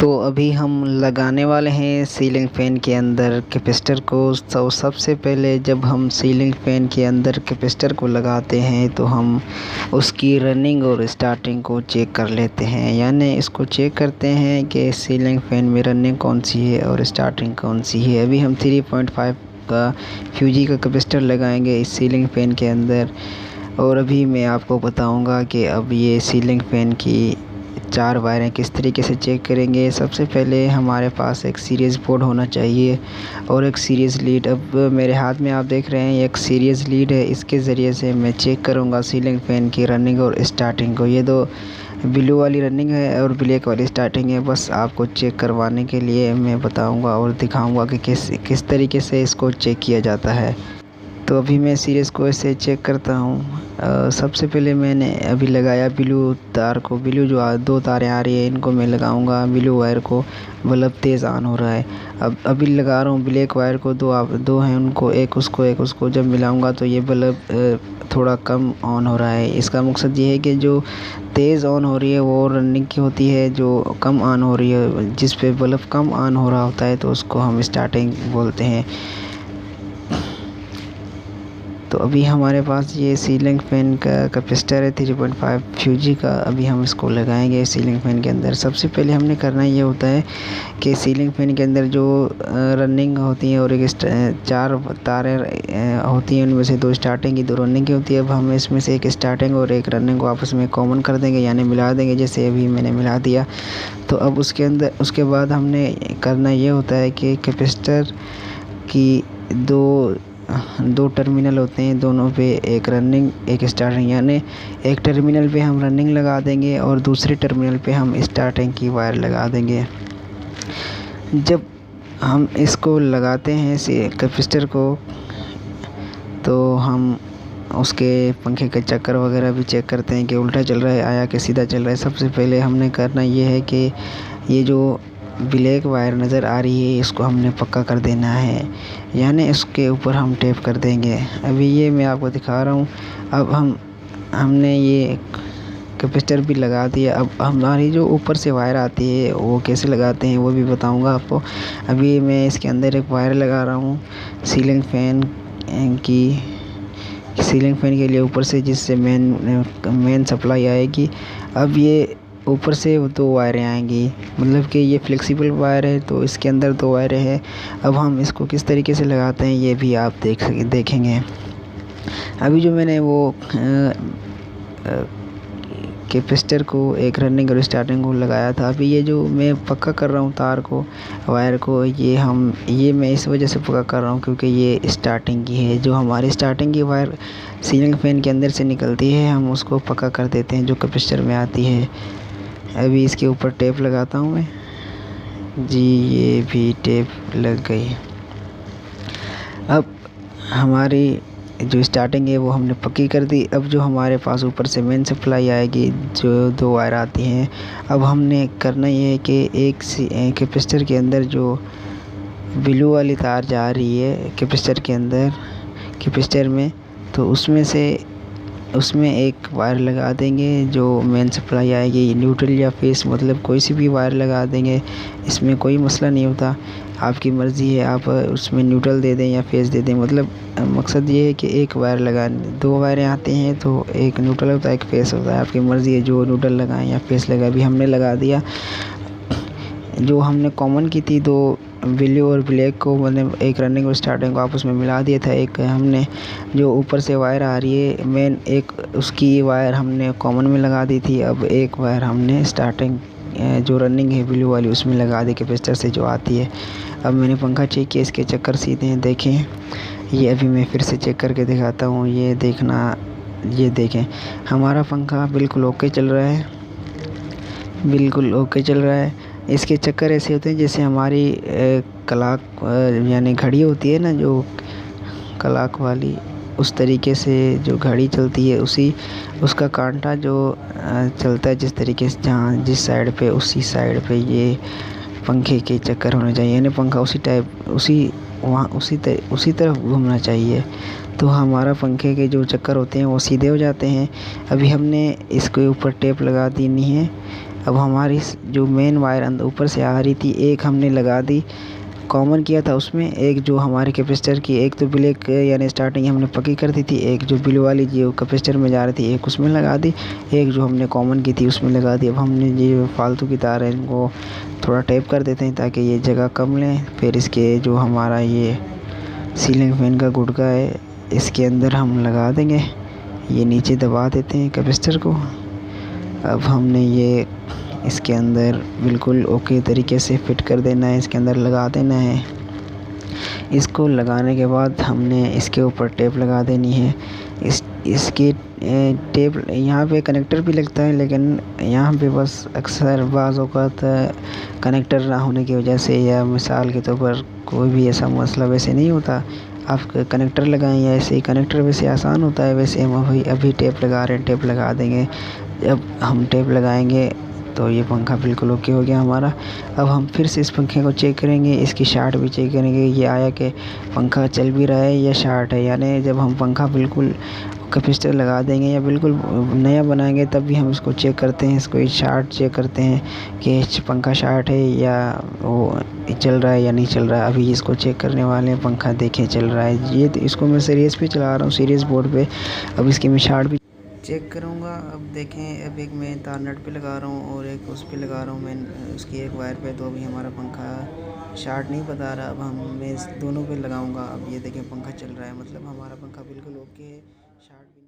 तो अभी हम लगाने वाले हैं सीलिंग फ़ैन के अंदर कैपेसिटर को। तो सबसे पहले जब हम सीलिंग फ़ैन के अंदर कैपेसिटर को लगाते हैं तो हम उसकी रनिंग और स्टार्टिंग को चेक कर लेते हैं, यानी इसको चेक करते हैं कि सीलिंग फ़ैन में रनिंग कौन सी है और स्टार्टिंग कौन सी है। अभी हम 3.5 का फ्यूजी का कैपेसिटर लगाएंगे इस सीलिंग फ़ैन के अंदर, और अभी मैं आपको बताऊंगा कि अब ये सीलिंग फ़ैन की 4 वायरें किस तरीके से चेक करेंगे। सबसे पहले हमारे पास एक सीरीज़ बोर्ड होना चाहिए और एक सीरीज़ लीड। अब मेरे हाथ में आप देख रहे हैं एक सीरीज़ लीड है, इसके ज़रिए से मैं चेक करूंगा सीलिंग फ़ैन की रनिंग और स्टार्टिंग को। ये दो ब्लू वाली रनिंग है और ब्लैक वाली स्टार्टिंग है। बस आपको चेक करवाने के लिए मैं बताऊंगा और दिखाऊंगा कि किस तरीके से इसको चेक किया जाता है। तो अभी मैं सीरीज़ को ऐसे चेक करता हूँ। सबसे पहले मैंने अभी लगाया ब्लू तार को। ब्लू जो 2 तारें आ रही है इनको मैं लगाऊंगा ब्लू वायर को। बल्ब तेज़ ऑन हो रहा है। अब अभी लगा रहा हूँ ब्लैक वायर को। दो हैं उनको, एक उसको जब मिलाऊंगा तो ये बल्ब थोड़ा कम ऑन हो रहा है। इसका मकसद ये है कि जो तेज़ ऑन हो रही है वो रनिंग की होती है, जो कम ऑन हो रही है जिस पे बल्ब कम ऑन हो रहा होता है तो उसको हम स्टार्टिंग बोलते हैं। तो अभी हमारे पास ये सीलिंग फ़ैन का कैपेसिटर है 3.5 फ्यूजी का। अभी हम इसको लगाएंगे सीलिंग फ़ैन के अंदर। सबसे पहले हमने करना ये होता है कि सीलिंग फ़ैन के अंदर जो रनिंग होती है और एक 4 तारें होती हैं, उनमें से 2 स्टार्टिंग की 2 रनिंग की होती है। अब हम इसमें से एक स्टार्टिंग और एक रनिंग को आपस में कॉमन कर देंगे, यानी मिला देंगे, जैसे अभी मैंने मिला दिया। तो अब उसके बाद हमने करना ये होता है कि कैपेसिटर की दो टर्मिनल होते हैं, दोनों पे एक रनिंग एक स्टार्टिंग, यानी एक टर्मिनल पे हम रनिंग लगा देंगे और दूसरे टर्मिनल पे हम स्टार्टिंग की वायर लगा देंगे। जब हम इसको लगाते हैं कैपेसिटर को तो हम उसके पंखे के चक्कर वगैरह भी चेक करते हैं कि उल्टा चल रहा है आया कि सीधा चल रहा है। सबसे पहले हमने करना ये है कि ये जो ब्लैक वायर नज़र आ रही है इसको हमने पक्का कर देना है, यानी इसके ऊपर हम टेप कर देंगे। अभी ये मैं आपको दिखा रहा हूँ। अब हमने ये कैपेसिटर भी लगा दिया। अब हमारी जो ऊपर से वायर आती है वो कैसे लगाते हैं वो भी बताऊँगा आपको। अभी मैं इसके अंदर एक वायर लगा रहा हूँ सीलिंग फ़ैन के लिए ऊपर से, जिससे मेन सप्लाई आएगी। अब ये ऊपर से 2 वायरें आएंगी, मतलब कि ये फ्लेक्सिबल वायर है तो इसके अंदर 2 वायरें हैं। अब हम इसको किस तरीके से लगाते हैं ये भी आप देखेंगे। अभी जो मैंने वो कैपेसिटर को एक रनिंग और स्टार्टिंग को लगाया था, अभी ये जो मैं पक्का कर रहा हूँ तार को, वायर को, ये मैं इस वजह से पक्का कर रहा हूँ क्योंकि ये स्टार्टिंग की है। जो हमारी स्टार्टिंग की वायर सीलिंग फ़ैन के अंदर से निकलती है हम उसको पक्का कर देते हैं जो कैपेसिटर में आती है। अभी इसके ऊपर टेप लगाता हूँ मैं जी, ये भी टेप लग गई। अब हमारी जो स्टार्टिंग है वो हमने पक्की कर दी। अब जो हमारे पास ऊपर से मेन सप्लाई आएगी, जो 2 वायर आती हैं, अब हमने करना ये है कि एक कैपेसिटर के अंदर जो ब्लू वाली तार जा रही है कैपेसिटर में, तो उसमें एक वायर लगा देंगे जो मेन सप्लाई आएगी। न्यूट्रल या फेस, मतलब कोई सी भी वायर लगा देंगे, इसमें कोई मसला नहीं होता, आपकी मर्ज़ी है, आप उसमें न्यूट्रल दे दें या फेस दे दें। मतलब मकसद ये है कि एक वायर लगाने 2 वायरें आती हैं तो एक न्यूट्रल होता है एक फेस होता है, आपकी मर्ज़ी है जो न्यूट्रल लगाएं या फेस लगाएं। अभी हमने लगा दिया। जो हमने कॉमन की थी 2 ब्लू और ब्लैक को, मतलब एक रनिंग और स्टार्टिंग को आपस में मिला दिया था। एक हमने जो ऊपर से वायर आ रही है मेन, एक उसकी वायर हमने कॉमन में लगा दी थी। अब एक वायर हमने स्टार्टिंग जो रनिंग है ब्लू वाली उसमें लगा दी कैपेसिटर से जो आती है। अब मैंने पंखा चेक किया, इसके चक्कर सीधे हैं, देखें। ये अभी मैं फिर से चेक करके दिखाता हूँ, ये देखना, ये देखें हमारा पंखा बिल्कुल ओके चल रहा है, बिल्कुल ओके चल रहा है। इसके चक्कर ऐसे होते हैं जैसे हमारी क्लॉक यानी घड़ी होती है ना, जो क्लॉक वाली, उस तरीके से जो घड़ी चलती है उसका कांटा जो चलता है जिस तरीके से, जहाँ जिस साइड पे, उसी साइड पे ये पंखे के चक्कर होने चाहिए, यानी पंखा उसी तरफ घूमना चाहिए। तो हमारा पंखे के जो चक्कर होते हैं वो सीधे हो जाते हैं। अभी हमने इसके ऊपर टेप लगा देनी है। अब हमारी जो मेन वायर अंदर ऊपर से आ रही थी, एक हमने लगा दी, कॉमन किया था उसमें। एक जो हमारे कैपेसिटर की, एक तो ब्लैक यानी स्टार्टिंग हमने पक्की कर दी थी, एक जो ब्लू वाली जो कैपेसिटर में जा रही थी एक उसमें लगा दी, एक जो हमने कॉमन की थी उसमें लगा दी। अब हमने ये फालतू की तार है इनको थोड़ा टेप कर देते हैं ताकि ये जगह कम लें। फिर इसके जो हमारा ये सीलिंग फैन का गुटका है इसके अंदर हम लगा देंगे, ये नीचे दबा देते हैं कैपेसिटर को। अब हमने ये इसके अंदर बिल्कुल ओके तरीके से फिट कर देना है, इसके अंदर लगा देना है। इसको लगाने के बाद हमने इसके ऊपर टेप लगा देनी है। इसकी टेप यहाँ पे कनेक्टर भी लगता है, लेकिन यहाँ पे बस अक्सर बाज़ औक़ात कनेक्टर ना होने की वजह से, या मिसाल के तौर पर कोई भी ऐसा मसला वैसे नहीं होता, आप कनेक्टर लगाएं या ऐसे ही कनेक्टर वैसे आसान होता है, वैसे हम अभी टेप लगा रहे हैं, टेप लगा देंगे। जब हम टेप लगाएंगे तो ये पंखा बिल्कुल ओके हो गया हमारा। अब हम फिर से इस पंखे को चेक करेंगे, इसकी शार्ट भी चेक करेंगे, ये आया कि पंखा चल भी रहा है या शार्ट है। यानी जब हम पंखा बिल्कुल कैपेसिटर लगा देंगे या बिल्कुल नया बनाएंगे तब भी हम इसको चेक करते हैं, इसको शार्ट चेक करते हैं कि पंखा शार्ट है या वो चल रहा है या नहीं चल रहा है। अभी इसको चेक करने वाले हैं, पंखा देखें चल रहा है। ये तो इसको मैं सीरीज़ पे चला रहा हूँ, सीरीज़ बोर्ड पे। अब इसकी मैं शार्ट भी चेक करूँगा। अब देखें, अब एक मैं तार नट पे लगा रहा हूँ और एक उस पे लगा रहा हूँ मैं उसकी एक वायर पे, तो अभी हमारा पंखा शार्ट नहीं बता रहा। अब मैं इस दोनों पे लगाऊंगा। अब ये देखें पंखा चल रहा है, मतलब हमारा पंखा बिल्कुल ओके है, शार्ट भी